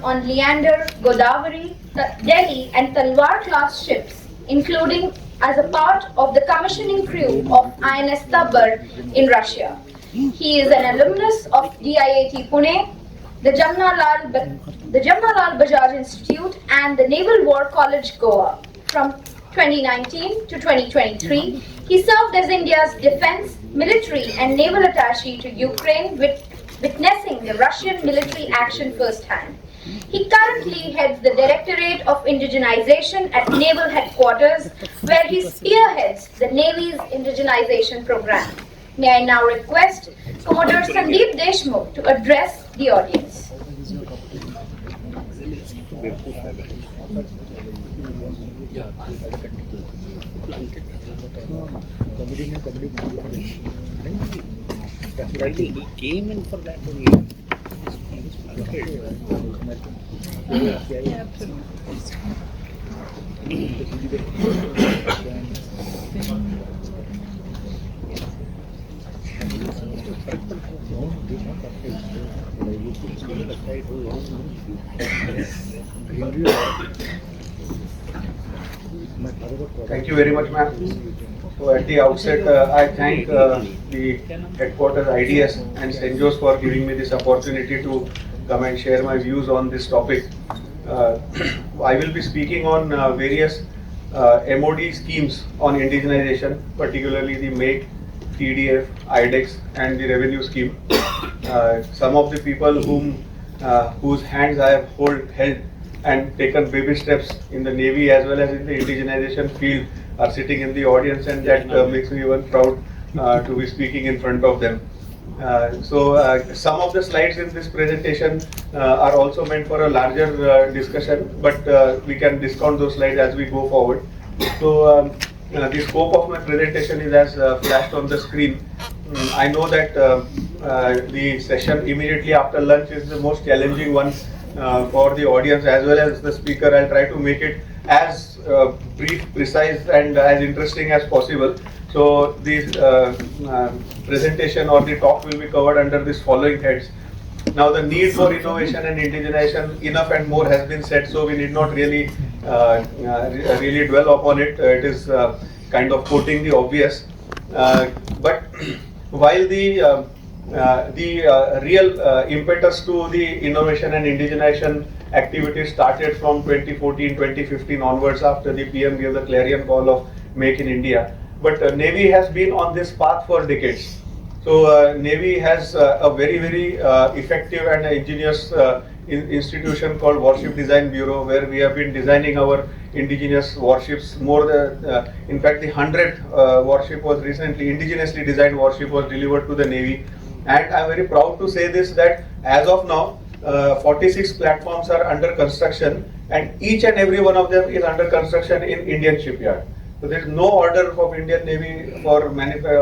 on Leander, Godavari, Delhi and Talwar class ships, including as a part of the commissioning crew of INS Tabbar in Russia. He is an alumnus of DIAT Pune, the Jamnalal Bajaj Institute and the Naval War College Goa. From 2019 to 2023, he served as India's defense, military and naval attaché to Ukraine, witnessing the Russian military action firsthand. He currently heads the Directorate of Indigenization at Naval Headquarters, where he spearheads the Navy's indigenization program. May I now request Commodore Sandeep Deshmukh to address the audience. That's right. He came in for that only. Thank you very much, ma'am. So at the outset, I thank the headquarters IDS and St. Joe's for giving me this opportunity to come and share my views on this topic. I will be speaking on various MOD schemes on indigenization, particularly the MAKE, TDF, IDEX and the revenue scheme. Some of the people whose hands I have held and taken baby steps in the Navy as well as in the indigenization field are sitting in the audience, and that makes me even proud to be speaking in front of them. Some of the slides in this presentation are also meant for a larger discussion, but we can discount those slides as we go forward. So the scope of my presentation is as flashed on the screen. I know that the session immediately after lunch is the most challenging one for the audience as well as the speaker. I'll try to make it as brief, precise and as interesting as possible. So this presentation or the talk will be covered under this following heads. Now the need for innovation and indigenization, enough and more has been said, so we need not really really dwell upon it. It is kind of quoting the obvious. But while the real impetus to the innovation and indigenization activities started from 2014-2015 onwards after the PM gave the clarion call of Make in India. But Navy has been on this path for decades. So Navy has a very, very effective and ingenious institution called Warship Design Bureau, where we have been designing our indigenous warships. In fact, the 100th warship was recently, indigenously designed warship was delivered to the Navy. And I'm very proud to say this, that as of now, 46 platforms are under construction, and each and every one of them is under construction in Indian shipyard. So there is no order of Indian Navy for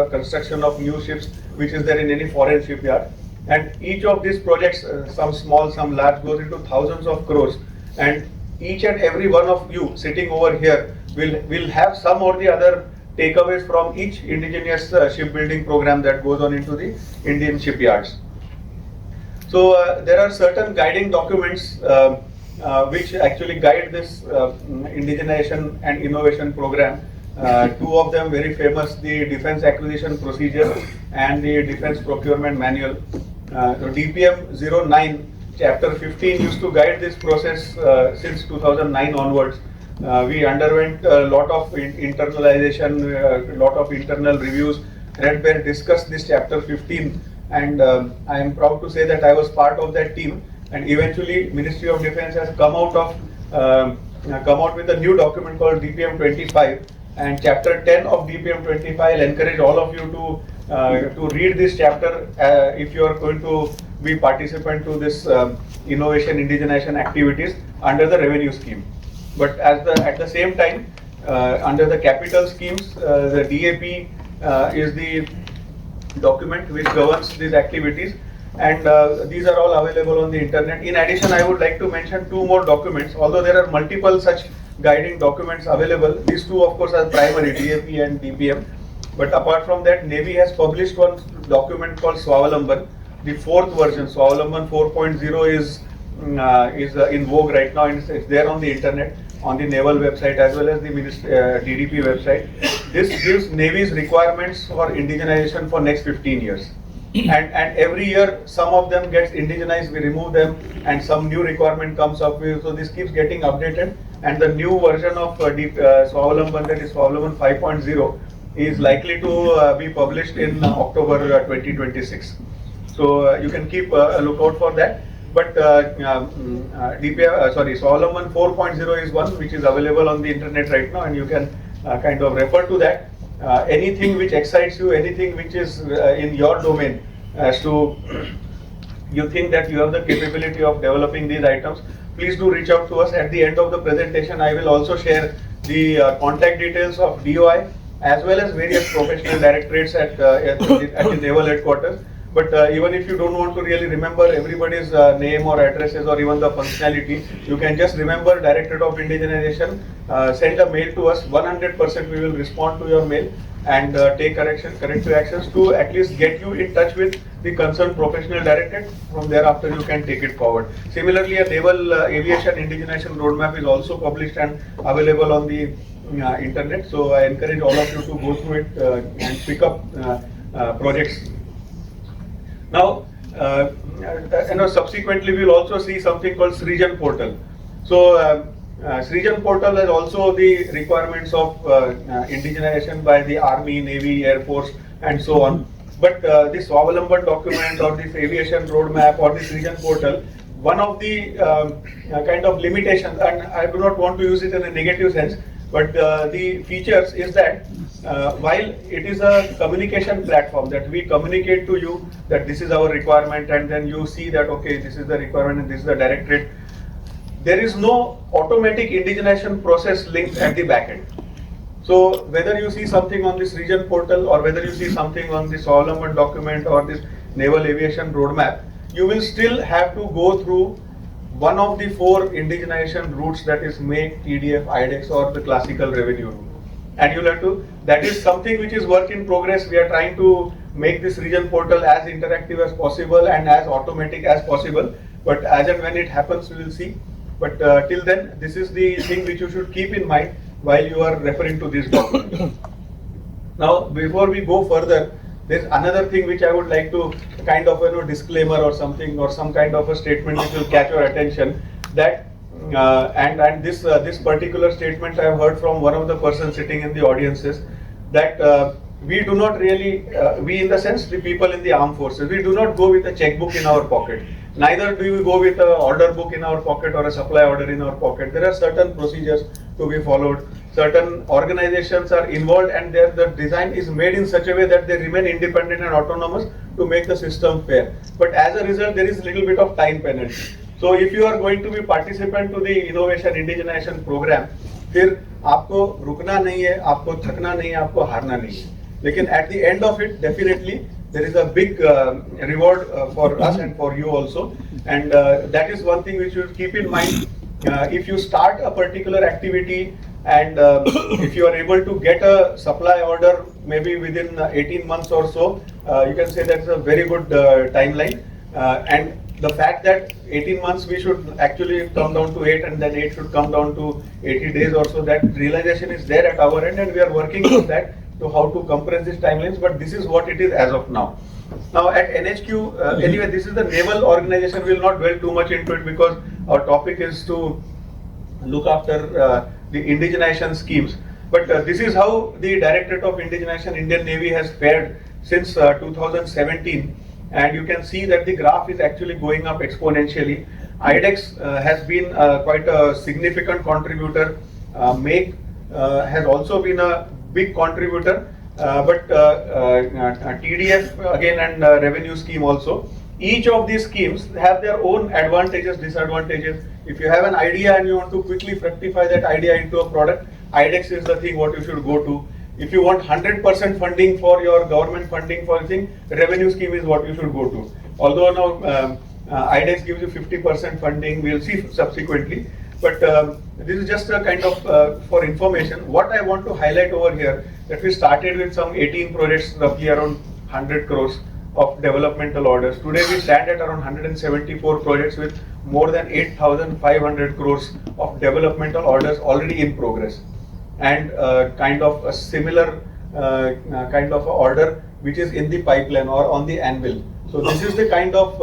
construction of new ships which is there in any foreign shipyard. And each of these projects, some small, some large, goes into thousands of crores. And each and every one of you sitting over here will have some or the other takeaways from each indigenous shipbuilding program that goes on into the Indian shipyards. So there are certain guiding documents which actually guide this indigenization and innovation program. Two of them very famous, the Defense Acquisition Procedure and the Defense Procurement Manual. DPM 09 Chapter 15 used to guide this process since 2009 onwards. We underwent a lot of internalization, a lot of internal reviews, threadbare discussed this Chapter 15, and I am proud to say that I was part of that team. And eventually, Ministry of Defence has come out with a new document called DPM 25, and Chapter 10 of DPM 25. I'll encourage all of you to read this chapter if you are going to be participant to this innovation indigenization activities under the revenue scheme. But at the same time, under the capital schemes, the DAP is the document which governs these activities, and these are all available on the internet. In addition, I would like to mention two more documents, although there are multiple such guiding documents available. These two, of course, are primary, DAP and DPM. But apart from that, Navy has published one document called Swavalamban, the fourth version. Swavalamban 4.0 is is in vogue right now, and it's there on the internet, on the naval website as well as the DDP website. This gives Navy's requirements for indigenization for next 15 years. And every year some of them gets indigenized, we remove them, and some new requirement comes up. So this keeps getting updated, and the new version of Swavalamban, that is Swavalamban 5.0, is likely to be published in October 2026. So you can keep a lookout for that. But Swavalamban 4.0 is one which is available on the internet right now, and you can kind of refer to that. Anything which excites you, anything which is in your domain, as to you think that you have the capability of developing these items, please do reach out to us. At the end of the presentation, I will also share the contact details of DOI as well as various professional directorates at the naval headquarters. But even if you don't want to really remember everybody's name or addresses or even the functionality, you can just remember Directorate of Indigenization. Send a mail to us. 100% we will respond to your mail and take corrective actions to at least get you in touch with the concerned professional directorate. From thereafter, you can take it forward. Similarly, a naval aviation indigenization roadmap is also published and available on the internet. So I encourage all of you to go through it and pick up projects. Now, subsequently we will also see something called Srijan portal. So Srijan portal has also the requirements of indigenization by the Army, Navy, Air Force, and so on. But this Swavalamban document or this aviation roadmap or this Srijan portal, one of the kind of limitations, and I do not want to use it in a negative sense, but the features is that while it is a communication platform that we communicate to you that this is our requirement, and then you see that okay, this is the requirement and this is the directorate, there is no automatic indigenization process linked at the back end. So whether you see something on this region portal or whether you see something on this Swavalamban document or this naval aviation roadmap, you will still have to go through one of the 4 indigenization routes, that is MAKE, TDF, IDEX, or the classical revenue route. And you'll have to, that is something which is work in progress. We are trying to make this region portal as interactive as possible and as automatic as possible. But as and when it happens, we will see. But till then, this is the thing which you should keep in mind while you are referring to this document. Now, before we go further, there's another thing which I would like to kind of disclaimer or something, or some kind of a statement which will catch your attention, that and this particular statement I have heard from one of the persons sitting in the audiences, that we do not really, we in the sense the people in the armed forces, we do not go with a checkbook in our pocket. Neither do we go with an order book in our pocket or a supply order in our pocket. There are certain procedures to be followed. Certain organizations are involved, and the design is made in such a way that they remain independent and autonomous to make the system fair. But as a result, there is a little bit of time penalty. So if you are going to be participant to the innovation indigenization program, फिर आपको रुकना नहीं है, आपको थकना नहीं है, आपको हारना नहीं है. लेकिन at the end of it, definitely there is a big reward for us and for you also, and that is one thing which you should keep in mind. If you start a particular activity and if you are able to get a supply order maybe within 18 months or so, you can say that's a very good timeline. And the fact that 18 months we should actually come down to 8, and then 8 should come down to 80 days or so, that realization is there at our end, and we are working on that to how to compress these timelines, but this is what it is as of now. Now at NHQ, anyway, this is the naval organization. We will not dwell too much into it because our topic is to look after the indigenization schemes. But this is how the Directorate of Indigenization Indian Navy has fared since 2017. And you can see that the graph is actually going up exponentially. IDEX has been quite a significant contributor. MAKE has also been a big contributor, but TDF again and revenue scheme also. Each of these schemes have their own advantages, disadvantages. If you have an idea and you want to quickly fructify that idea into a product, IDEX is the thing what you should go to. If you want 100% funding for your government funding for anything, revenue scheme is what you should go to. Although now IDEX gives you 50% funding, we'll see subsequently. But this is just a kind of for information. What I want to highlight over here, that we started with some 18 projects, roughly around 100 crores. of developmental orders. Today we stand at around 174 projects with more than 8,500 crores of developmental orders already in progress, and kind of a similar kind of order which is in the pipeline or on the anvil. So this is the kind of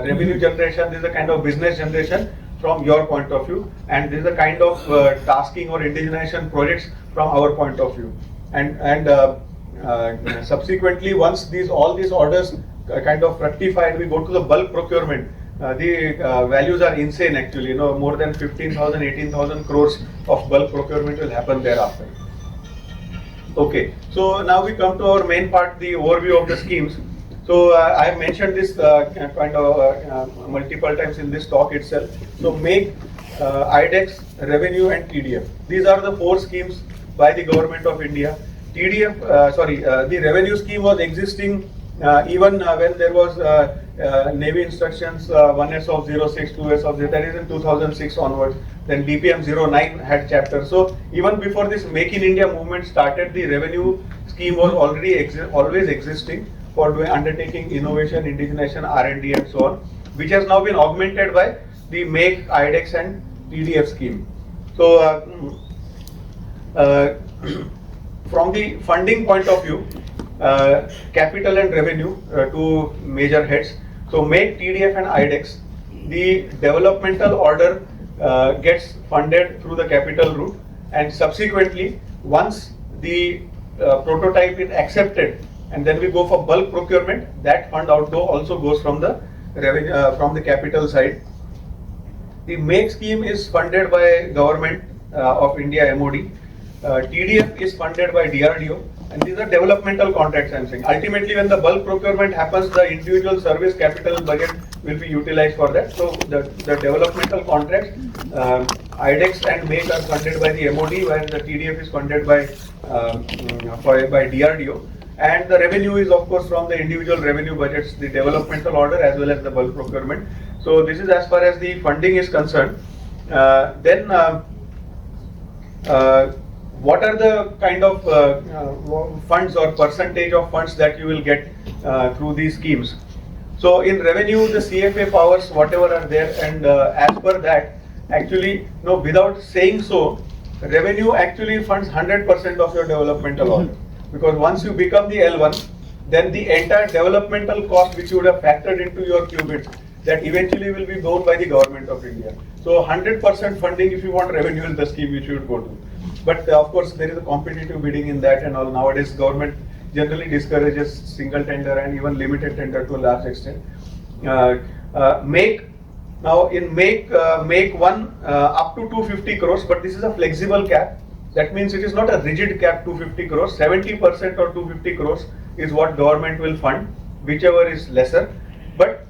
revenue generation, this is the kind of business generation from your point of view, and this is the kind of tasking or indigenization projects from our point of view. And subsequently, once all these orders kind of fructify and we go to the bulk procurement, the values are insane actually. More than 15,000, 18,000 crores of bulk procurement will happen thereafter. Okay, so now we come to our main part, the overview of the schemes. So I have mentioned this kind of multiple times in this talk itself. So make, IDEX, revenue and TDF. These are the 4 schemes by the government of India. TDF, the revenue scheme was existing even when there was Navy instructions 1S of 06, 2S of 0, that is in 2006 onwards. Then DPM 09 had chapters. So even before this Make in India movement started, the revenue scheme was already always existing for undertaking innovation, indigenization, R&D and so on, which has now been augmented by the Make, IDEX and TDF scheme. So from the funding point of view, capital and revenue, 2 major heads. So Make, TDF and IDEX, the developmental order gets funded through the capital route, and subsequently once the prototype is accepted and then we go for bulk procurement, that fund outgo also goes from the revenue, from the capital side. The Make scheme is funded by Government of India, MOD. TDF is funded by DRDO, and these are developmental contracts I am saying. Ultimately, when the bulk procurement happens, the individual service capital budget will be utilized for that. So the developmental contracts, IDEX and Make are funded by the MOD, while the TDF is funded by DRDO. And the revenue is of course from the individual revenue budgets, the developmental order as well as the bulk procurement. So this is as far as the funding is concerned. Then what are the kind of funds or percentage of funds that you will get through these schemes? So in revenue, the CFA powers, whatever are there, and as per that, actually, without saying so, revenue actually funds 100% of your developmental order. Because once you become the L1, then the entire developmental cost which you would have factored into your qubits, that eventually will be borne by the government of India. So 100% funding if you want revenue is the scheme which you would go to. But of course there is a competitive bidding in that and all. Nowadays government generally discourages single tender and even limited tender to a large extent. Make, now in Make 1 up to 250 crores, but this is a flexible cap. That means it is not a rigid cap 250 crores, 70% or 250 crores is what government will fund, whichever is lesser. But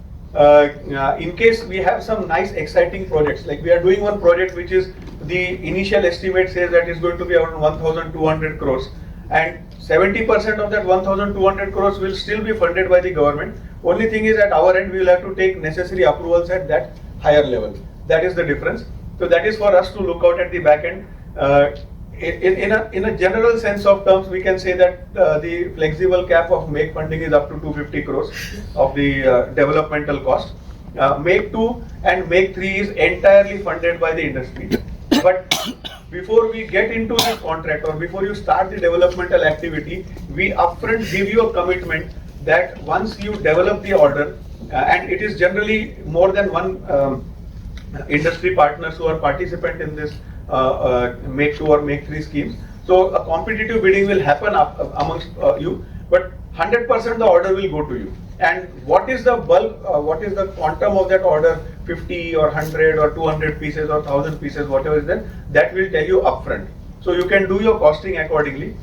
in case we have some nice exciting projects, like we are doing one project which is, the initial estimate says that is going to be around 1,200 crores, and 70% of that 1,200 crores will still be funded by the government. Only thing is at our end we will have to take necessary approvals at that higher level. That is the difference. So that is for us to look out at the back end. In a general sense of terms, we can say that the flexible cap of Make funding is up to 250 crores of the developmental cost. Make 2 and Make 3 is entirely funded by the industry. But before we get into this contract or before you start the developmental activity, we upfront give you a commitment that once you develop the order, and it is generally more than one industry partners who are participant in this Make 2 or Make 3 schemes. So a competitive bidding will happen amongst you, but 100% the order will go to you. And what is the bulk, what is the quantum of that order, 50 or 100 or 200 pieces or 1000 pieces, whatever is there, that will tell you upfront. So you can do your costing accordingly.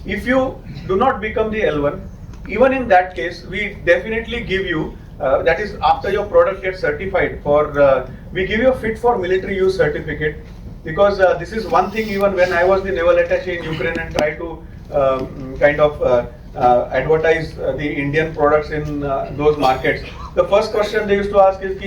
If you do not become the L1, even in that case, we definitely give you, that is after your product gets certified for, we give you a fit for military use certificate. Because this is one thing, even when I was the naval attaché in Ukraine and tried to kind of advertise the Indian products in those markets, the first question they used to ask is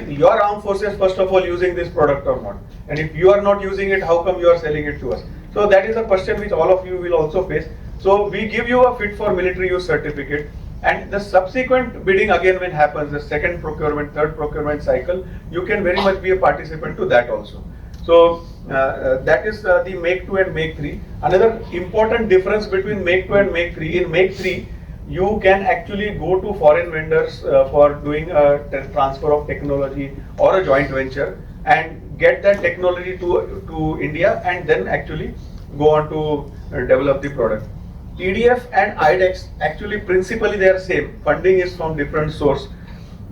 your armed forces first of all using this product or not? And if you are not using it, how come you are selling it to us? So that is a question which all of you will also face. So we give you a fit for military use certificate. And the subsequent bidding again when happens, the second procurement, third procurement cycle, you can very much be a participant to that also. So that is the Make 2 and Make 3. Another important difference between Make 2 and Make 3, in Make 3, you can actually go to foreign vendors for doing a transfer of technology or a joint venture and get that technology to India and then actually go on to develop the product. TDF and IDEX actually principally they are same. Funding is from different source.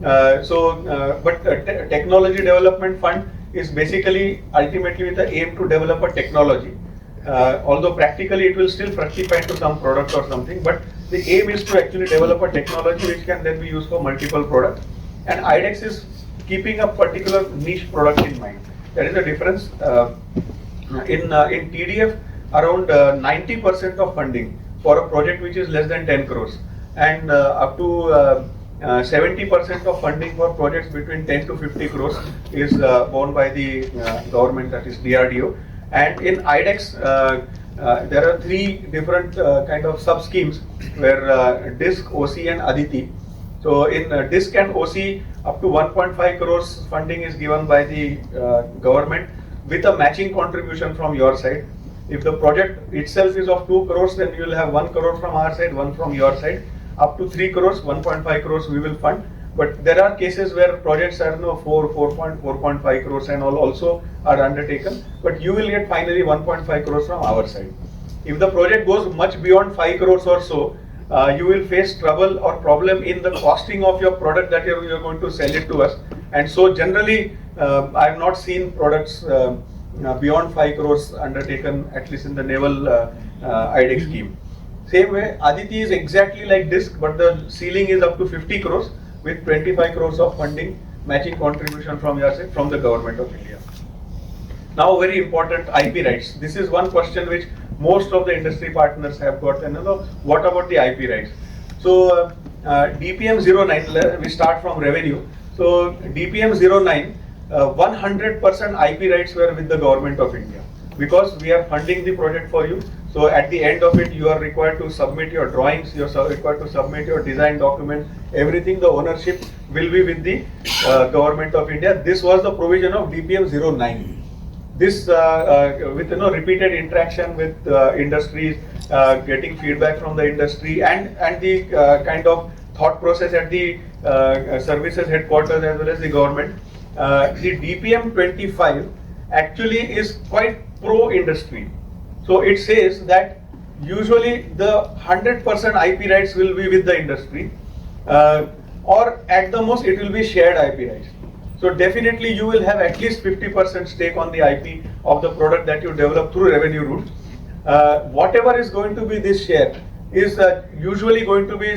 But technology development fund is basically ultimately with the aim to develop a technology. Although practically it will still fructify into some product or something, but the aim is to actually develop a technology which can then be used for multiple products. And IDEX is keeping a particular niche product in mind. That is the difference. In TDF, around 90% of funding for a project which is less than 10 crores and up to 70% of funding for projects between 10 to 50 crores is borne by the government, that is DRDO. And in IDEX, there are three different kind of sub schemes where DISC, OC and Aditi. So in DISC and OC, up to 1.5 crores funding is given by the government with a matching contribution from your side. If the project itself is of 2 crores, then you will have 1 crore from our side, 1 from your side. Up to 3 crores, 1.5 crores we will fund. But there are cases where projects are 4.5 crores and all also are undertaken. But you will get finally 1.5 crores from our side. If the project goes much beyond 5 crores or so, you will face trouble or problem in the costing of your product that you are going to sell it to us. And so generally, I have not seen products beyond 5 crores undertaken, at least in the naval IDEX scheme. Same way, Aditi is exactly like DISC, but the ceiling is up to 50 crores with 25 crores of funding, matching contribution from your side, from the government of India. Now, very important, IP rights. This is one question which most of the industry partners have got. And what about the IP rights? So, DPM 09, we start from revenue. So, DPM 09, 100% IP rights were with the government of India because we are funding the project for you. So at the end of it, you are required to submit your drawings, you are required to submit your design document, everything, the ownership will be with the government of India. This was the provision of DPM 09. This with repeated interaction with industries, getting feedback from the industry and the kind of thought process at the services headquarters as well as the government. The DPM 25 actually is quite pro-industry. So it says that usually the 100% IP rights will be with the industry or at the most it will be shared IP rights. So definitely you will have at least 50% stake on the IP of the product that you develop through revenue route. Whatever is going to be this share is usually going to be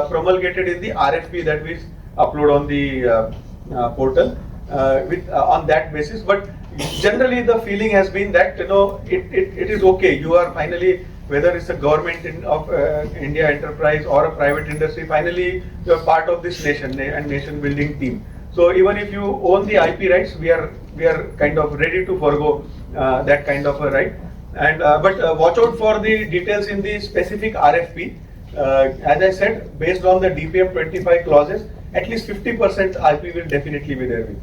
promulgated in the RFP that we upload on the portal on that basis. But generally the feeling has been that it is okay. You are finally, whether it's a government of India enterprise or a private industry, finally you are part of this nation and nation building team. So even if you own the IP rights, we are kind of ready to forgo that kind of a right. And but watch out for the details in the specific RFP. As I said, based on the DPM 25 clauses, at least 50% IP will definitely be there with.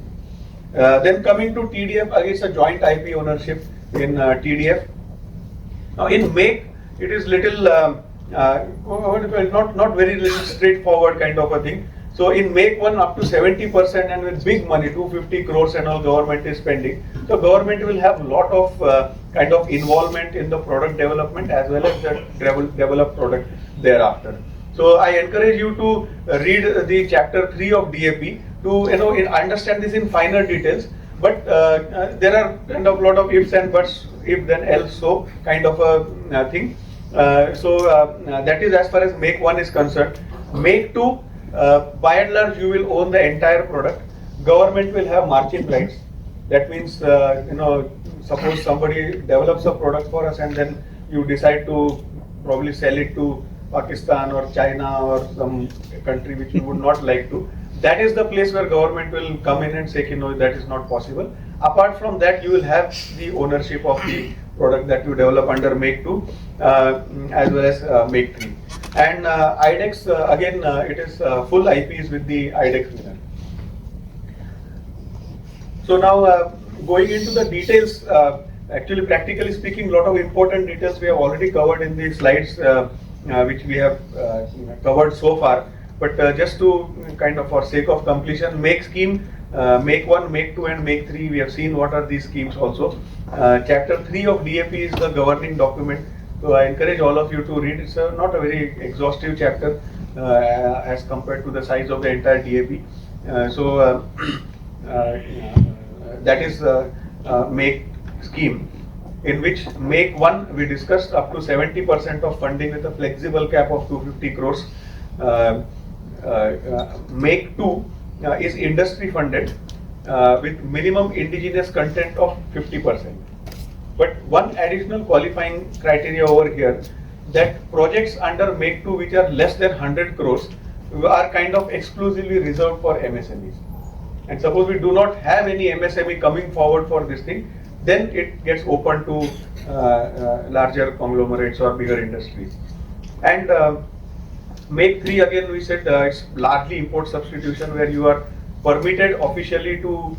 Then coming to TDF, again it's a joint IP ownership in TDF. Now in Make, it is little not very straightforward kind of a thing. So in Make 1 up to 70% and with big money, 250 crores and all government is spending. So government will have a lot of kind of involvement in the product development as well as the developed product thereafter. So I encourage you to read the chapter 3 of DAP to understand this in finer details. But there are kind of lot of ifs and buts, if then else so kind of a thing. That is as far as Make 1 is concerned. Make 2, by and large, you will own the entire product. Government will have margin rights. That means, suppose somebody develops a product for us and then you decide to probably sell it to Pakistan or China or some country which you would not like to. That is the place where government will come in and say, that is not possible. Apart from that, you will have the ownership of the product that you develop under Make 2 as well as Make 3. And IDEX, again, it is full IPs with the IDEX winner. So now going into the details, actually practically speaking, a lot of important details we have already covered in the slides which we have covered so far. But just to kind of for sake of completion, make scheme, make 1, make 2 and make 3, we have seen what are these schemes also. Chapter 3 of DAP is the governing document. So I encourage all of you to read. It's not a very exhaustive chapter as compared to the size of the entire DAP. That is make scheme, in which make 1 we discussed up to 70% of funding with a flexible cap of 250 crores. Make 2 is industry funded with minimum indigenous content of 50%. But one additional qualifying criteria over here, that projects under make 2 which are less than 100 crores are kind of exclusively reserved for MSMEs. And suppose we do not have any MSME coming forward for this thing, then it gets open to larger conglomerates or bigger industries. And make 3 again we said it's largely import substitution, where you are permitted officially to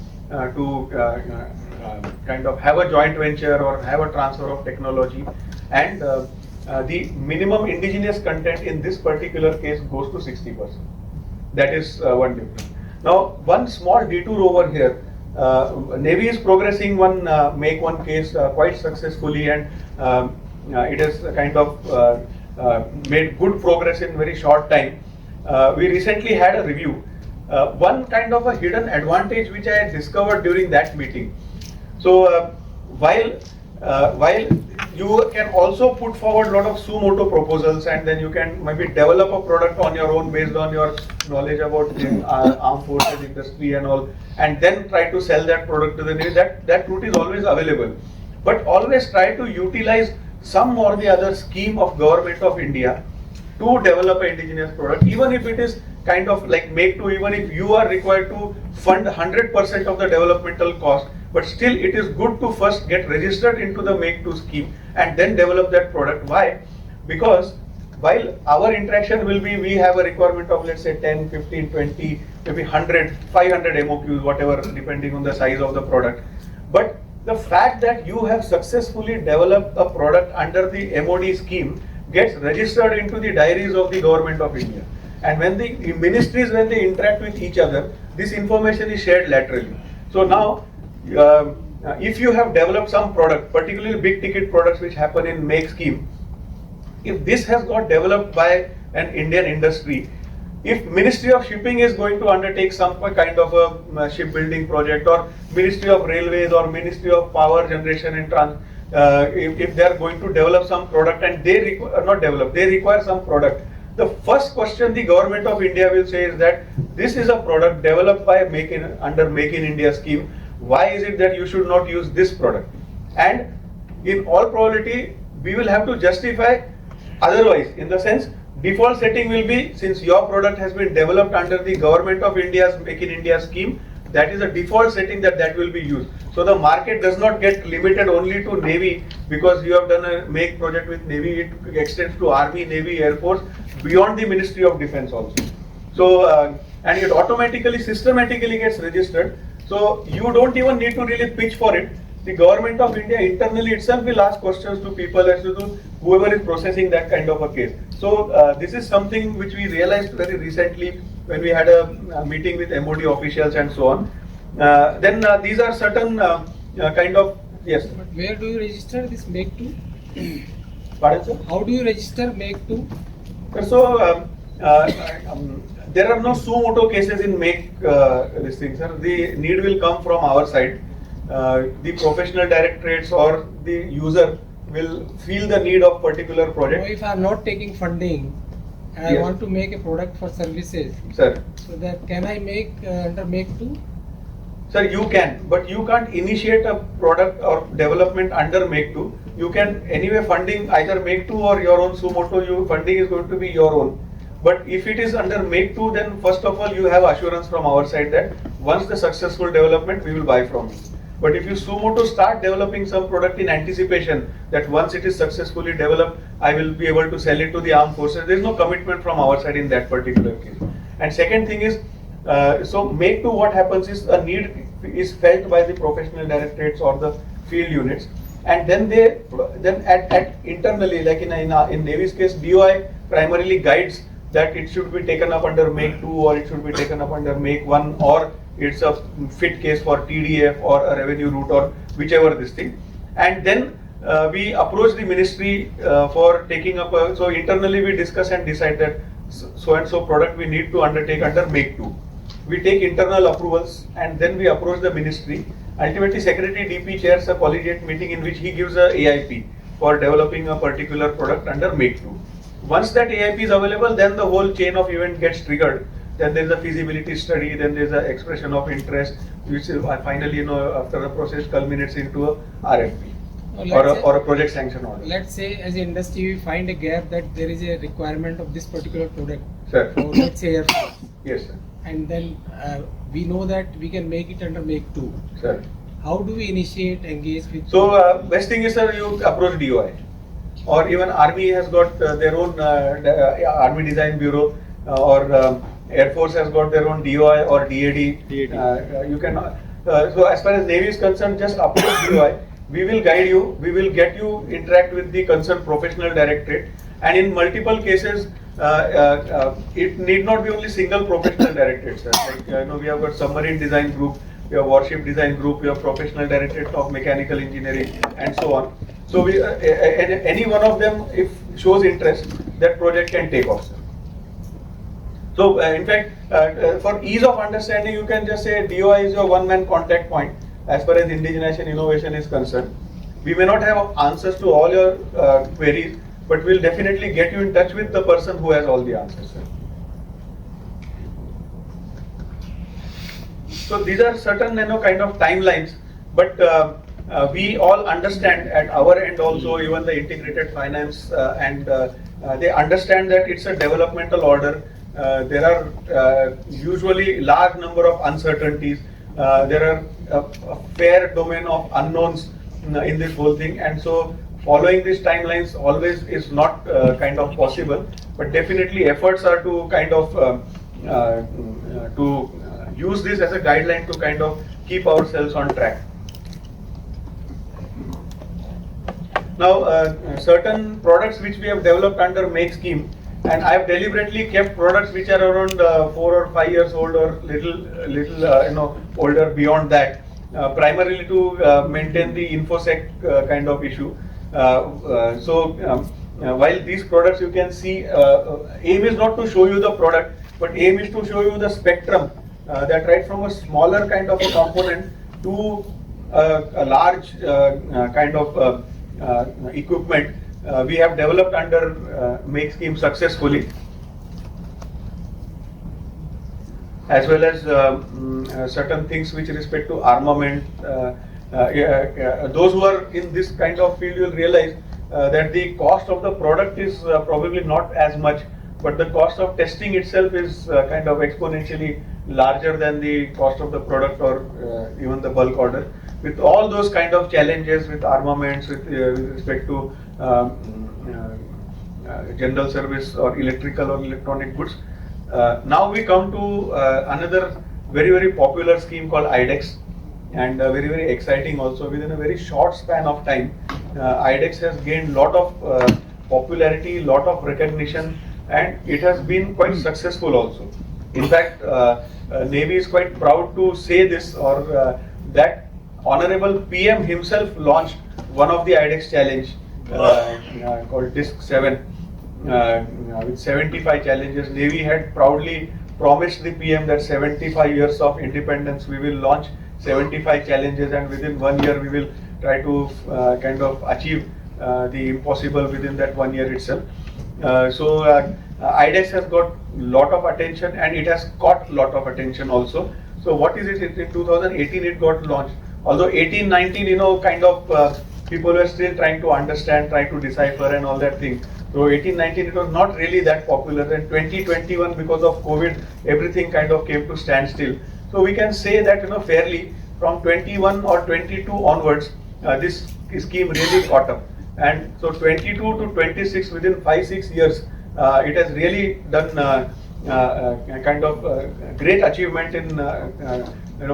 kind of have a joint venture or have a transfer of technology, and the minimum indigenous content in this particular case goes to 60%. That is one difference. Now, one small detour over here. Navy is progressing one make 1 case quite successfully, and it has kind of made good progress in very short time. We recently had a review. One kind of a hidden advantage which I had discovered during that meeting. So while you can also put forward a lot of suo motu proposals, and then you can maybe develop a product on your own based on your knowledge about the armed forces industry and all, and then try to sell that product to the Navy. That route is always available, but always try to utilize some or the other scheme of Government of India to develop an indigenous product, even if it is kind of like make 2, even if you are required to fund 100% of the developmental cost, but still it is good to first get registered into the make 2 scheme and then develop that product. Why? Because while our interaction will be, we have a requirement of let's say 10, 15, 20, maybe 100, 500 MOQs, whatever, depending on the size of the product. But the fact that you have successfully developed a product under the MOD scheme gets registered into the diaries of the Government of India. And when the ministries, when they interact with each other, this information is shared laterally. So now, if you have developed some product, particularly big ticket products which happen in make scheme, if this has got developed by an Indian industry, if Ministry of Shipping is going to undertake some kind of a shipbuilding project, or Ministry of Railways or Ministry of Power Generation and if they are going to develop some product and they require some product, the first question the Government of India will say is that this is a product developed by under Make in India scheme. Why is it that you should not use this product? And in all probability, we will have to justify otherwise, in the sense, default setting will be, since your product has been developed under the Government of India's Make in India scheme, that is a default setting that will be used. So the market does not get limited only to Navy because you have done a make project with Navy. It extends to Army, Navy, Air Force, beyond the Ministry of Defence also. So and it automatically, systematically gets registered. So you don't even need to really pitch for it. The Government of India internally itself will ask questions to people as to whoever is processing that kind of a case. So this is something which we realized very recently when we had a meeting with MOD officials and so on. Then these are certain kind of, yes. But where do you register this make 2? Pardon, sir? How do you register make 2? So there are no suo motu cases in make this thing, sir. The need will come from our side. The professional directorates or the user will feel the need of particular project. So if I am not taking funding and Yes. I want to make a product for services, Sir, so that can I make under make 2? sir, you can, but you can't initiate a product or development under make 2. You can anyway funding either make 2 or your own suo motu. Funding is going to be your own. But if it is under make 2, then first of all you have assurance from our side that once the successful development, we will buy from you. But if you sumo to start developing some product in anticipation that once it is successfully developed, I will be able to sell it to the armed forces, there is no commitment from our side in that particular case. And second thing is, so make to what happens is a need is felt by the professional directorates or the field units, and then they at internally, like in Navy's case, DOI primarily guides that it should be taken up under make 2 or it should be taken up under make 1, or it's a fit case for TDF or a revenue route or whichever this thing. And then we approach the ministry for taking up so internally we discuss and decide that so and so product we need to undertake under make 2. We take internal approvals and then we approach the ministry. Ultimately, Secretary DP chairs a collegiate meeting in which he gives a AIP for developing a particular product under make 2. Once that AIP is available, then the whole chain of event gets triggered. Then there is a feasibility study, then there is an expression of interest, which is finally, after the process culminates into a RFP or a project sanction order. Let's say as an industry we find a gap that there is a requirement of this particular product. Sir. For let's say Air Force. Yes, sir. And then we know that we can make it under make 2. Sir. How do we initiate, engage with? So best thing is, sir, you approach DOI, or even Army has got their own Army Design Bureau, or Air Force has got their own DOI or DAD. You can. So as far as Navy is concerned, just approach DOI. We will guide you. We will get you interact with the concerned professional directorate, and in multiple cases. It need not be only single professional directorates. Like we have got submarine design group, we have warship design group, we have professional directorate of mechanical engineering, and so on. So we any one of them, if shows interest, that project can take off. Sir. So in fact, for ease of understanding, you can just say DOI is your one-man contact point as far as indigenization innovation is concerned. We may not have answers to all your queries, but we'll definitely get you in touch with the person who has all the answers. Sir. So these are certain kind of timelines, but we all understand at our end also, even the integrated finance and they understand that it's a developmental order. There are usually large number of uncertainties. There are a fair domain of unknowns in this whole thing, and so following these timelines always is not kind of possible, but definitely efforts are to kind of to use this as a guideline to kind of keep ourselves on track. Now, certain products which we have developed under make scheme, and I have deliberately kept products which are around 4 or 5 years old or little older beyond that, primarily to maintain the infosec kind of issue. While these products you can see, aim is not to show you the product, but aim is to show you the spectrum that right from a smaller kind of a component to a large kind of equipment we have developed under make scheme successfully, as well as certain things which respect to armament. Those who are in this kind of field will realize that the cost of the product is probably not as much, but the cost of testing itself is kind of exponentially larger than the cost of the product or even the bulk order. With all those kind of challenges with armaments, with respect to general service or electrical or electronic goods, now we come to another very, very popular scheme called IDEX, and very, very exciting also. Within a very short span of time, IDEX has gained lot of popularity, lot of recognition, and it has been quite successful also. In fact, Navy is quite proud to say this, or that Honorable PM himself launched one of the IDEX challenge called Disc 7 with 75 challenges. Navy had proudly promised the PM that 75 years of independence we will launch 75 challenges, and within 1 year we will try to kind of achieve the impossible within that 1 year itself. IDEX has got lot of attention, and it has caught lot of attention also. So what is it? In 2018 it got launched. Although 18-19, kind of people were still trying to understand, trying to decipher and all that thing. So 18-19 it was not really that popular. Then 2021, because of COVID, everything kind of came to standstill. So we can say that fairly from 21 or 22 onwards, this scheme really caught up. And so 22 to 26, within 5-6 years, it has really done kind of great achievement in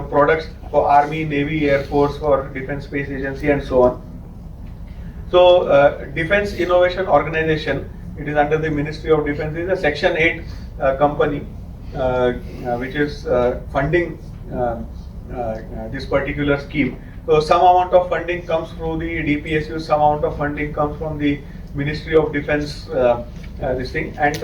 products for Army, Navy, Air Force, for Defence Space Agency, and so on. So Defence Innovation Organization, it is under the Ministry of Defence, is a Section 8 company which is funding this particular scheme. So some amount of funding comes through the DPSU, some amount of funding comes from the Ministry of Defence, this thing. And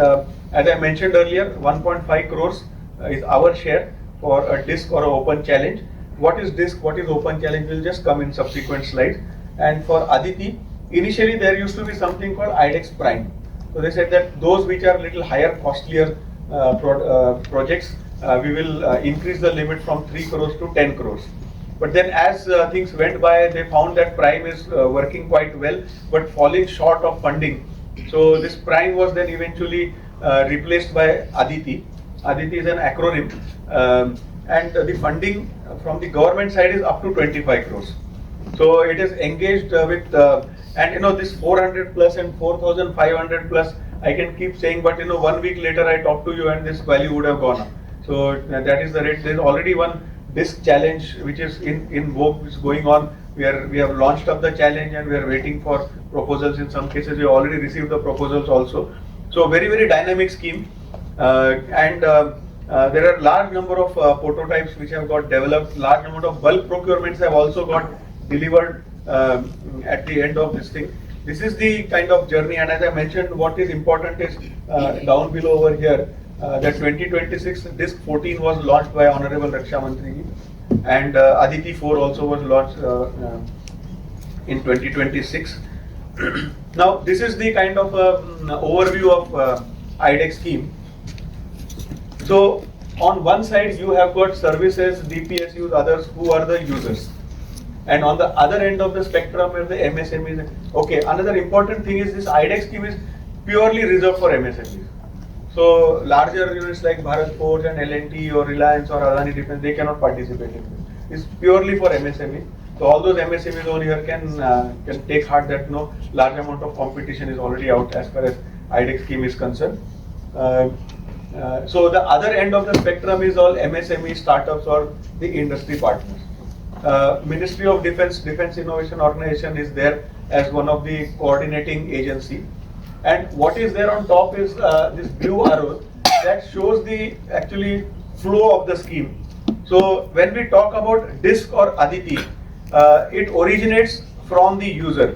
as I mentioned earlier, 1.5 crores is our share for a disc or an open challenge. What is disc, what is open challenge will just come in subsequent slides. And for Aditi, initially there used to be something called IDEX Prime. So they said that those which are little higher, costlier projects, we will increase the limit from 3 crores to 10 crores. But then as things went by, they found that Prime is working quite well, but falling short of funding. So this Prime was then eventually replaced by Aditi. Aditi is an acronym, and the funding from the government side is up to 25 crores. So it is engaged with, and this 400 plus and 4,500 plus, I can keep saying, but 1 week later I talk to you and this value would have gone up. So that is the rate. There is already one disc challenge which is in vogue, which is going on. We have launched up the challenge and we are waiting for proposals. In some cases we already received the proposals also. So very, very dynamic scheme, and there are large number of prototypes which have got developed. Large amount of bulk procurements have also got delivered at the end of this thing. This is the kind of journey, and as I mentioned, what is important is down below over here. That 2026 disc 14 was launched by Honorable Raksha Mantri, and Aditi 4 also was launched in 2026. Now this is the kind of overview of IDEX scheme. So on one side you have got services, DPSUs, others who are the users, and on the other end of the spectrum are the MSMEs. Okay, another important thing is this IDEX scheme is purely reserved for MSMEs. So larger units like Bharat Forge and L&T or Reliance or Adani Defence, they cannot participate in this. It's purely for MSME. So all those MSMEs over here can take heart that large amount of competition is already out as far as IDEX scheme is concerned. So the other end of the spectrum is all MSME startups or the industry partners. Ministry of Defence, Defence Innovation Organization is there as one of the coordinating agency. And what is there on top is this blue arrow that shows the actually flow of the scheme. So when we talk about DISC or Aditi, it originates from the user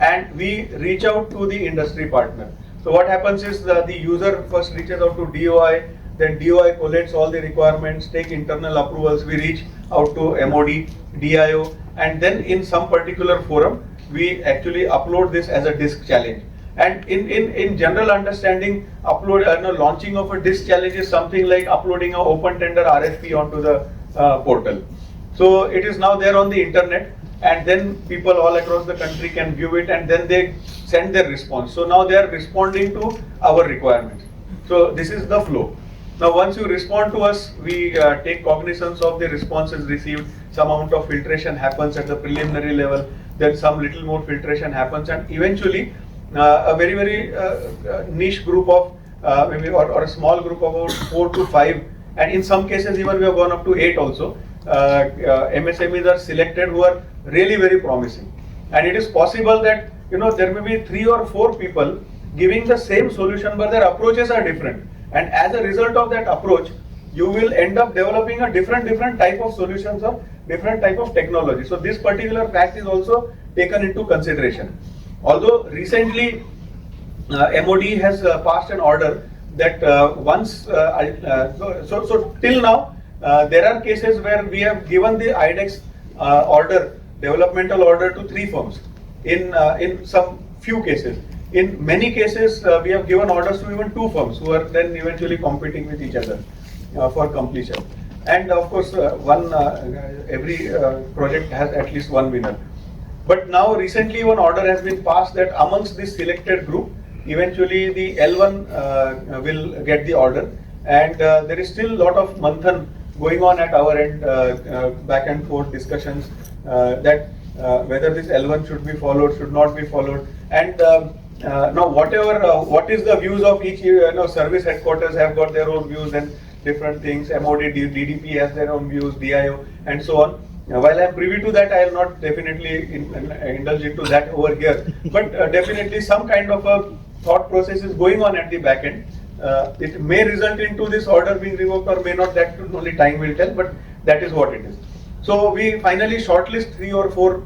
and we reach out to the industry partner. So what happens is the user first reaches out to DOI, then DOI collates all the requirements, take internal approvals, we reach out to MOD, DIO, and then in some particular forum, we actually upload this as a DISC challenge. And in general understanding, launching of a DISC challenge is something like uploading an open tender RFP onto the portal. So it is now there on the internet, and then people all across the country can view it, and then they send their response. So now they are responding to our requirements. So this is the flow. Now once you respond to us, we take cognizance of the responses received. Some amount of filtration happens at the preliminary level, then some little more filtration happens, and eventually a very, very niche group of maybe or a small group of about 4 to 5, and in some cases even we have gone up to 8 also. MSMEs are selected who are really very promising, and it is possible that there may be 3 or 4 people giving the same solution, but their approaches are different, and as a result of that approach, you will end up developing a different type of solutions or different type of technology. So this particular fact is also taken into consideration. Although recently MOD has passed an order that so till now there are cases where we have given the IDEX developmental order to 3 firms in some few cases. In many cases we have given orders to even 2 firms who are then eventually competing with each other for completion. And of course every project has at least one winner. But now recently one order has been passed that amongst this selected group, eventually the L1 will get the order, and there is still a lot of manthan going on at our end, back and forth discussions that whether this L1 should be followed, should not be followed, and now whatever, what is the views of each, service headquarters have got their own views and different things. MOD, DDP has their own views, DIO, and so on. While I am privy to that, I will not definitely indulge into that over here. But definitely some kind of a thought process is going on at the back end. It may result into this order being revoked or may not. That only time will tell. But that is what it is. So we finally shortlist 3 or 4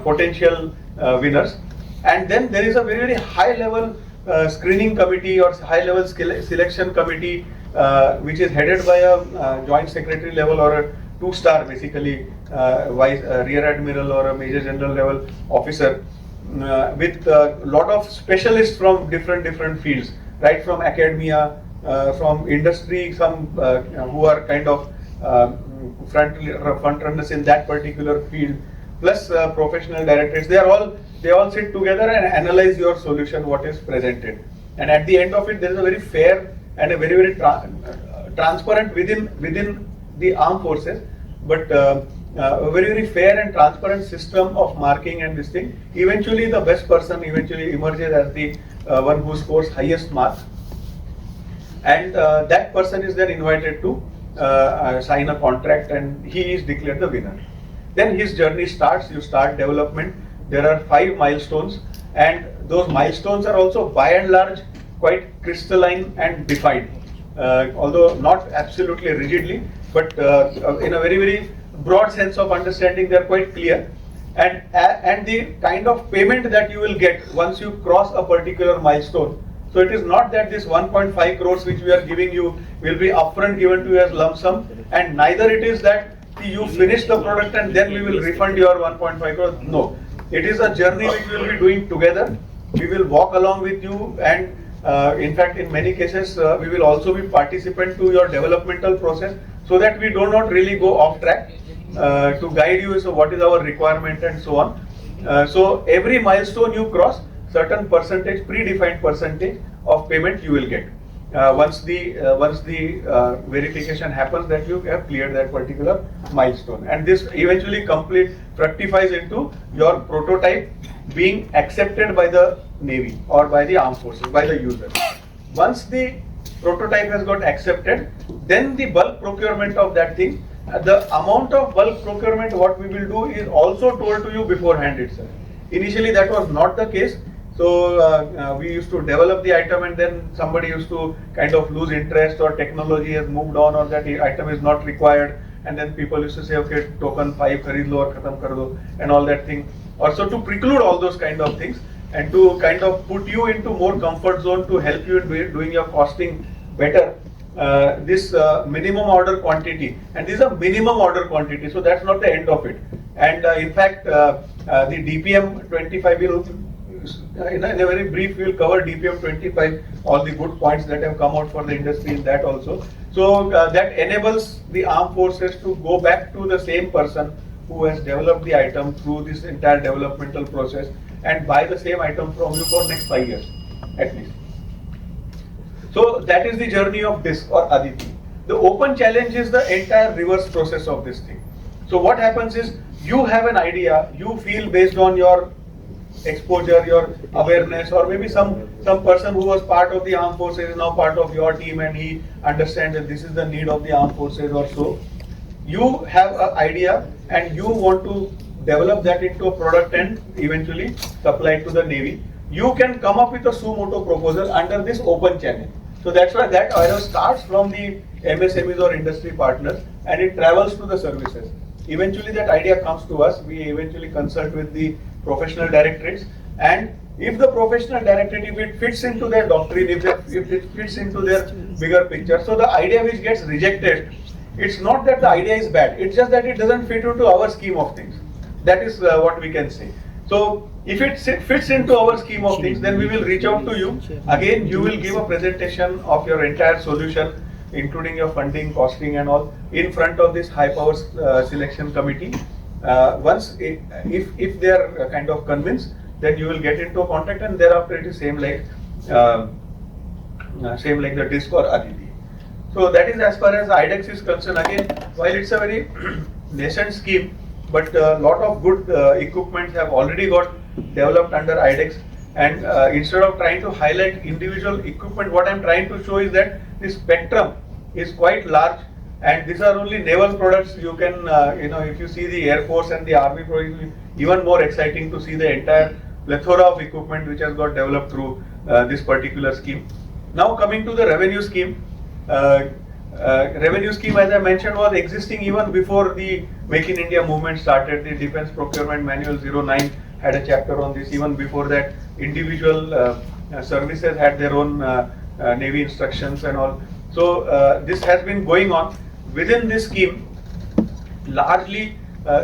potential winners, and then there is a very high level screening committee or high level selection committee, which is headed by a joint secretary level or a 2-star basically vice rear admiral or a major general level officer, with a lot of specialists from different fields, right from academia, from industry, some who are kind of front runners in that particular field, plus professional directors. They all sit together and analyze your solution, what is presented, and at the end of it, there is a very fair and a very transparent within the armed forces, but a very fair and transparent system of marking and this thing. Eventually, the best person eventually emerges as the one who scores highest marks, and that person is then invited to sign a contract, and he is declared the winner. Then his journey starts. You start development. There are 5 milestones, and those milestones are also by and large quite crystalline and defined, although not absolutely rigidly, but in a very broad sense of understanding, they are quite clear. And the kind of payment that you will get once you cross a particular milestone. So it is not that this 1.5 crores which we are giving you will be upfront given to you as lump sum, and neither it is that you finish the product and then we will refund your 1.5 crores. No, it is a journey which we will be doing together. We will walk along with you, and in fact, in many cases, we will also be participant to your developmental process, so that we do not really go off track, to guide you. So what is our requirement and so on. So every milestone you cross, certain percentage, predefined percentage of payment you will get once the verification happens that you have cleared that particular milestone, and this eventually fructifies into your prototype being accepted by the Navy or by the armed forces, by the user. Once the prototype has got accepted, then the bulk procurement of that thing, the amount of bulk procurement what we will do is also told to you beforehand itself. Initially that was not the case. So we used to develop the item, and then somebody used to kind of lose interest, or technology has moved on, or that item is not required, and then people used to say, okay, token 5 kharid lo aur khatam kar do, and all that thing. Also to preclude all those kind of things, and to kind of put you into more comfort zone, to help you in doing your costing better, this minimum order quantity, and this is a minimum order quantity, so that's not the end of it. And in fact, the DPM 25 will, in a very brief, we will cover DPM 25, all the good points that have come out for the industry in that also. So that enables the armed forces to go back to the same person who has developed the item through this entire developmental process, and buy the same item from you for next 5 years at least. So that is the journey of DISC or Aditi. The open challenge is the entire reverse process of this thing. So what happens is, you have an idea, you feel based on your exposure, your awareness, or maybe some person who was part of the armed forces is now part of your team, and he understands that this is the need of the armed forces or so. You have an idea and you want to develop that into a product and eventually supply it to the Navy. You can come up with a suo motu proposal under this open challenge. So that's why that idea starts from the MSMEs or industry partners, and it travels to the services. Eventually that idea comes to us. We eventually consult with the professional directorates, and if the professional directorate, if it fits into their doctrine, if it fits into their bigger picture, so the idea which gets rejected, it's not that the idea is bad, it's just that it doesn't fit into our scheme of things. That is what we can say. So if it fits into our scheme of things, then we will reach out to you. Again, you will give a presentation of your entire solution, including your funding, costing and all, in front of this high power selection committee. If they are kind of convinced, then you will get into a contract, and thereafter it is same like the DISC or Aditi. So that is as far as IDEX is concerned. Again, while it's a very nascent scheme, but a lot of good equipment have already got developed under IDEX. And instead of trying to highlight individual equipment, what I'm trying to show is that the spectrum is quite large. And these are only naval products. You can, if you see the Air Force and the Army products, it will be even more exciting to see the entire plethora of equipment which has got developed through this particular scheme. Now coming to the revenue scheme. Revenue scheme, as I mentioned, was existing even before the Make in India movement started. The Defence Procurement Manual 09 had a chapter on this. Even before that, individual services had their own Navy instructions and all. So this has been going on. Within this scheme, largely,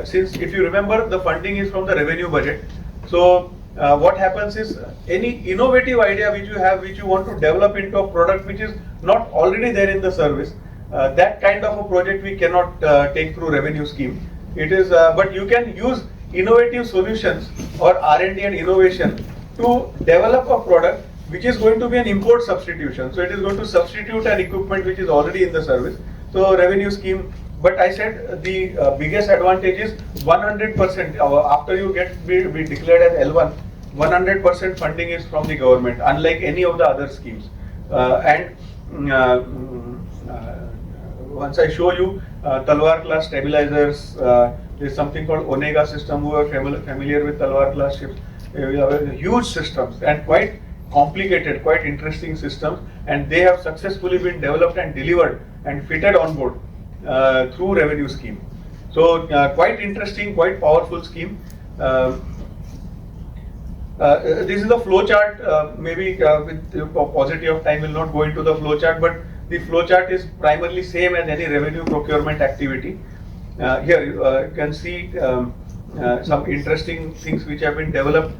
since if you remember, the funding is from the revenue budget. So what happens is any innovative idea which you have, which you want to develop into a product which is not already there in the service, that kind of a project we cannot take through revenue scheme. It is, but you can use innovative solutions or R&D and innovation to develop a product which is going to be an import substitution. So it is going to substitute an equipment which is already in the service. So revenue scheme. But I said the biggest advantage is 100%. After you be declared as L1, 100% funding is from the government, unlike any of the other schemes. Once I show you Talwar class stabilizers, there is something called Onega system. Who are familiar with Talwar class ships? We have huge systems and quite complicated, quite interesting systems, and they have successfully been developed and delivered and fitted on board through revenue scheme. So quite interesting, quite powerful scheme. This is the flow chart. Maybe with the paucity of time, will not go into the flow chart, but the flow chart is primarily same as any revenue procurement activity. Here you can see some interesting things which have been developed.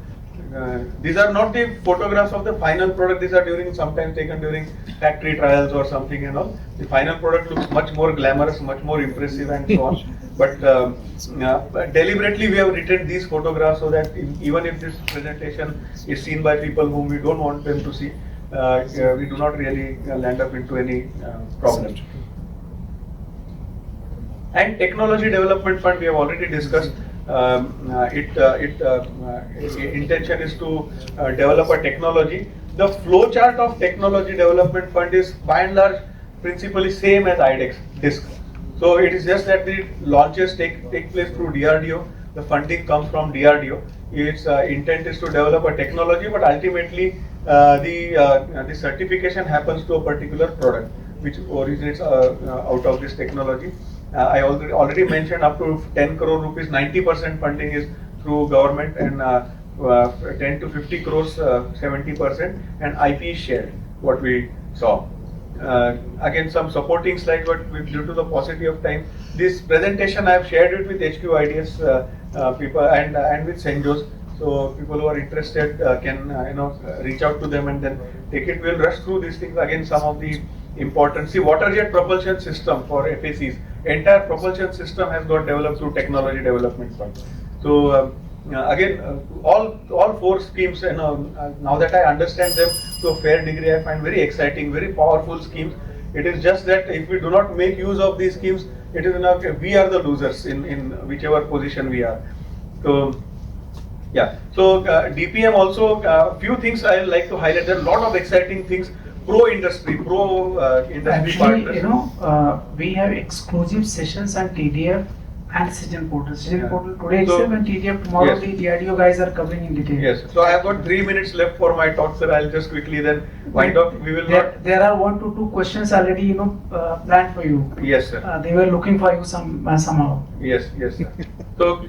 These are not the photographs of the final product. These are sometimes taken during factory trials or something and all. The final product looks much more glamorous, much more impressive and so on. But deliberately we have written these photographs so that even if this presentation is seen by people whom we don't want them to see, we do not really land up into any problem. And technology development fund we have already discussed. Intention is to develop a technology. The flow chart of technology development fund is by and large principally same as IDEX DISC. So it is just that the launches take place through DRDO. The funding comes from DRDO. Its intent is to develop a technology, but ultimately the certification happens to a particular product which originates out of this technology. I already mentioned up to 10 crore rupees, 90% funding is through government, and 10 to 50 crores, 70%, and IP is shared, what we saw. Again, some supporting slides, but due to the paucity of time, this presentation I have shared it with HQIDS people and with Senjos. So people who are interested can reach out to them and then take it. We'll rush through these things. Again, some of the important. See, water jet propulsion system for FACs. Entire propulsion system has got developed through technology development fund. So again, all four schemes. Now that I understand them to a fair degree, I find very exciting, very powerful schemes. It is just that if we do not make use of these schemes, it is we are the losers in whichever position we are. So. Yeah, so DPM also, few things I like to highlight. There are a lot of exciting things. Pro-industry Actually, partners. We have exclusive sessions on TDF and Citizen Portal. Citizen Portal today itself and TDF tomorrow. Yes. The DRDO guys are covering in detail. Yes. So I have got 3 minutes left for my talk, sir. I'll just quickly then wind up. We will There are 1 to 2 questions already, planned for you. Yes, sir. They were looking for you somehow. Yes, sir. So.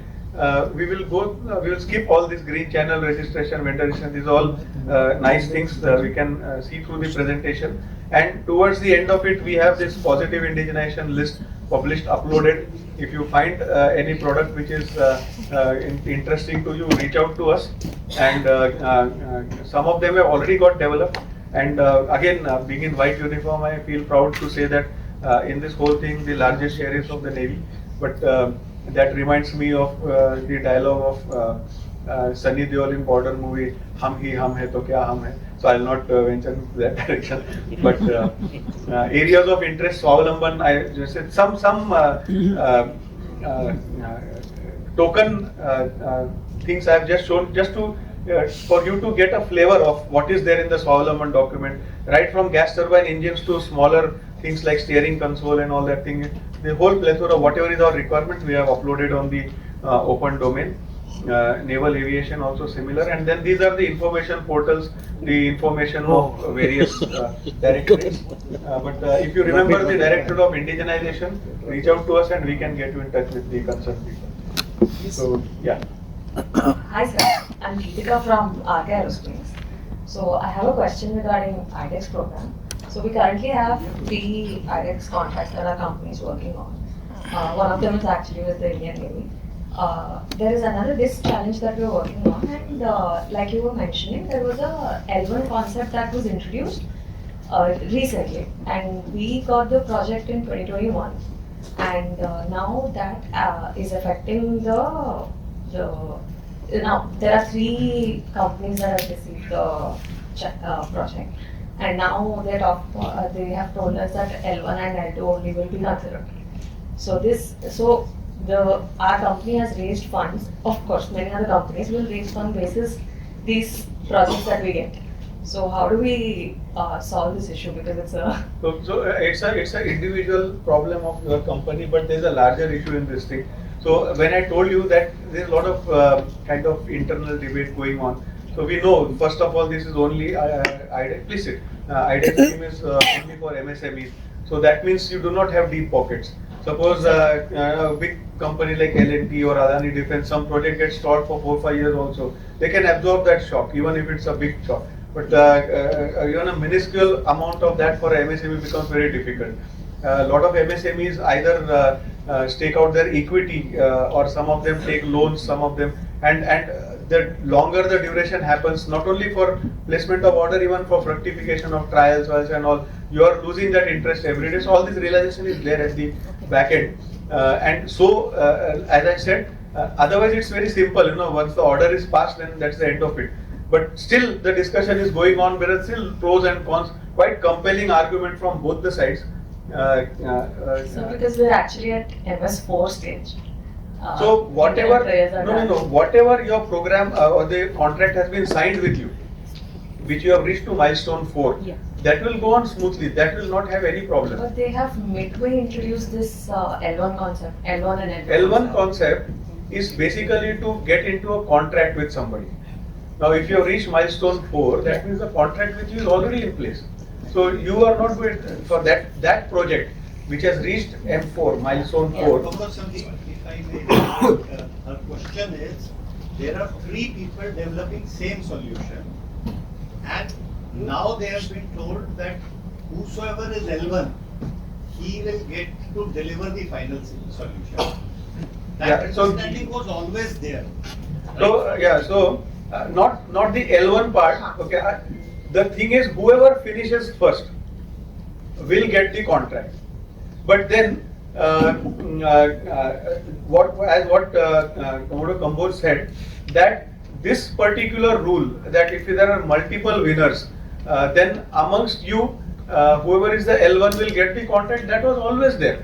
We will skip all this green channel registration, vendor registration. These are all nice things we can see through the presentation. And towards the end of it, we have this positive indigenization list published, uploaded. If you find any product which is interesting to you, reach out to us. And some of them have already got developed. And again, being in white uniform, I feel proud to say that in this whole thing, the largest share is of the Navy. But that reminds me of the dialogue of Sunny Deol in border movie, "Hum hi hum hai to kya hum hai." so I'll not venture into that direction. But areas of interest, Swavalamban, I just said some token things I have just shown just to for you to get a flavor of what is there in the Swavalamban document, right from gas turbine engines to smaller things like steering console and all that thing. The whole plethora, whatever is our requirement, we have uploaded on the open domain. Naval aviation also similar, and then these are the information portals, the information of various directorates. But if you remember the Directorate of Indigenization, reach out to us and we can get you in touch with the concerned people. So, yeah. Hi sir, I'm Geetika from RK Aerospace. So I have a question regarding IDEX program. So we currently have 3 IDEX contracts that our company is working on. One of them is actually with the Indian Navy. There is another risk challenge that we are working on, and like you were mentioning, there was a L1 concept that was introduced recently, and we got the project in 2021, and now that is affecting the now there are 3 companies that have received the project, and now they have told us that L1 and L2 only will be considered. So our company has raised funds. Of course, many other companies will raise funds basis these projects that we get. So how do we solve this issue? Because it's a it's an individual problem of your company, but there's a larger issue in this thing. So when I told you that there's a lot of kind of internal debate going on. So we know, first of all, this is only IDEX scheme is only for MSMEs. So that means you do not have deep pockets. Suppose a big company like L&T or Adani Defense, some project gets stalled for 4-5 years also. They can absorb that shock, even if it's a big shock. But even a minuscule amount of that for MSME becomes very difficult. A lot of MSMEs either stake out their equity or some of them take loans, some of them, and the longer the duration happens, not only for placement of order, even for fructification of trials and all, you are losing that interest every day. So all this realization is there at the back end. And so, as I said, otherwise it's very simple, once the order is passed, then that's the end of it. But still the discussion is going on, there are still pros and cons, quite compelling argument from both the sides. So because we're actually at MS4 stage. So whatever, whatever your program or the contract has been signed with you, which you have reached to milestone 4, that will go on smoothly. That will not have any problem. But they have midway introduced this L1 concept, L1 and L2. L1 concept is basically to get into a contract with somebody. Now, if you have reached milestone 4, that means the contract with you is already in place. So you are not going for that project which has reached M4, milestone 4. If I may, her question is, there are 3 people developing same solution, and now they have been told that whosoever is L1, he will get to deliver the final solution. That understanding was always there. Right? So not the L1 part. Okay, the thing is, whoever finishes first will get the contract. But then, what Commodore Kamboj said, that this particular rule, that if there are multiple winners, then amongst you, whoever is the L1 will get the contract. That was always there.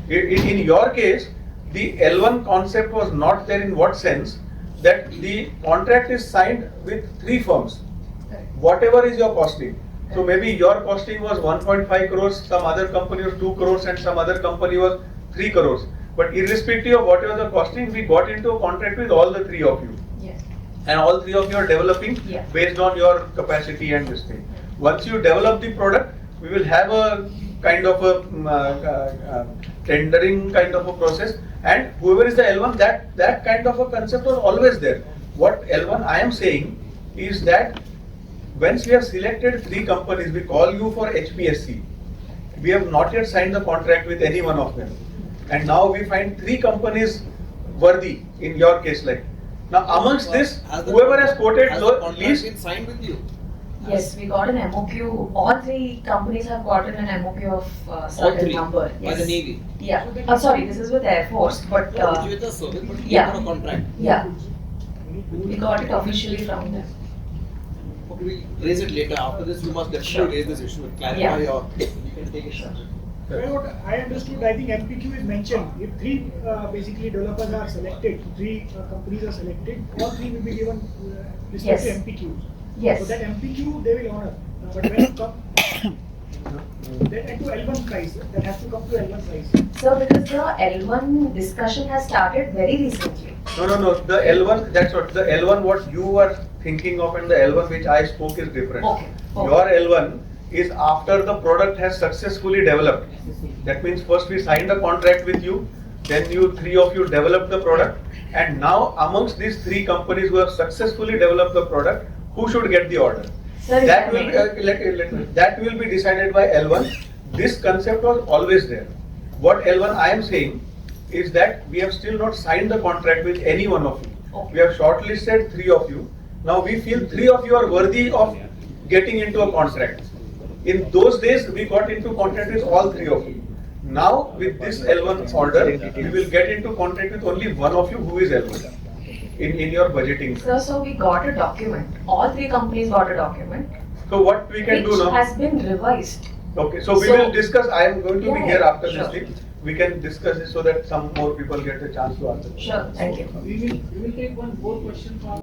In your case, the L1 concept was not there. In what sense? That the contract is signed with 3 firms. Whatever is your costing. So maybe your costing was 1.5 crores, some other company was 2 crores, and some other company was 3 crores. But irrespective of whatever the costing, we got into a contract with all the 3 of you. Yes. And all 3 of you are developing based on your capacity and this thing. Once you develop the product, we will have a kind of a tendering kind of a process, and whoever is the L1, that kind of a concept was always there. What L1 I am saying is that once we have selected 3 companies, we call you for HPSC. We have not yet signed the contract with any one of them. And now we find 3 companies worthy, in your case like. Now amongst this, whoever has quoted least. Been signed with you? Yes, we got an MOQ. All 3 companies have gotten an MOQ of certain number. Yes. By the Navy? Yeah. Sorry, this is with Air Force, but with the service, but yeah. you got a contract. Yeah. We got it officially from them. we'll raise it later. After this, you must definitely raise this issue and clarify Yeah. or you can take it. Well, what I understood, I think MPQ is mentioned. If three basically developers are selected, three companies are selected, all three will be given respective Yes. MPQs. Yes. So that MPQ they will honor. But when it comes then to L1 price, that has to come to L1 price. So because the L1 discussion has started very recently. No. The L1, that's what, the L1 what you were thinking of and the L1 which I spoke is different. Okay. Your L1 is after the product has successfully developed. That means first we signed a contract with you, then three of you developed the product, and now amongst these three companies who have successfully developed the product, who should get the order? Sir, if That I will may- that will be decided by L1. This concept was always there. What L1 I am saying is that we have still not signed the contract with any one of you. Okay. We have shortlisted three of you. Now we feel three of you are worthy of getting into a contract. In those days, we got into contract with all three of you. Now, with this L1 order, we will get into contract with only one of you who is L1 in your budgeting. Sir, so we got a document. All three companies got a document. So what we can do Which now? has been revised. Okay, so we So- will discuss. I am going to be Yeah, here after sure. this thing. We can discuss it so that some more people get a chance to answer. Sure, thank you. We will take one more question from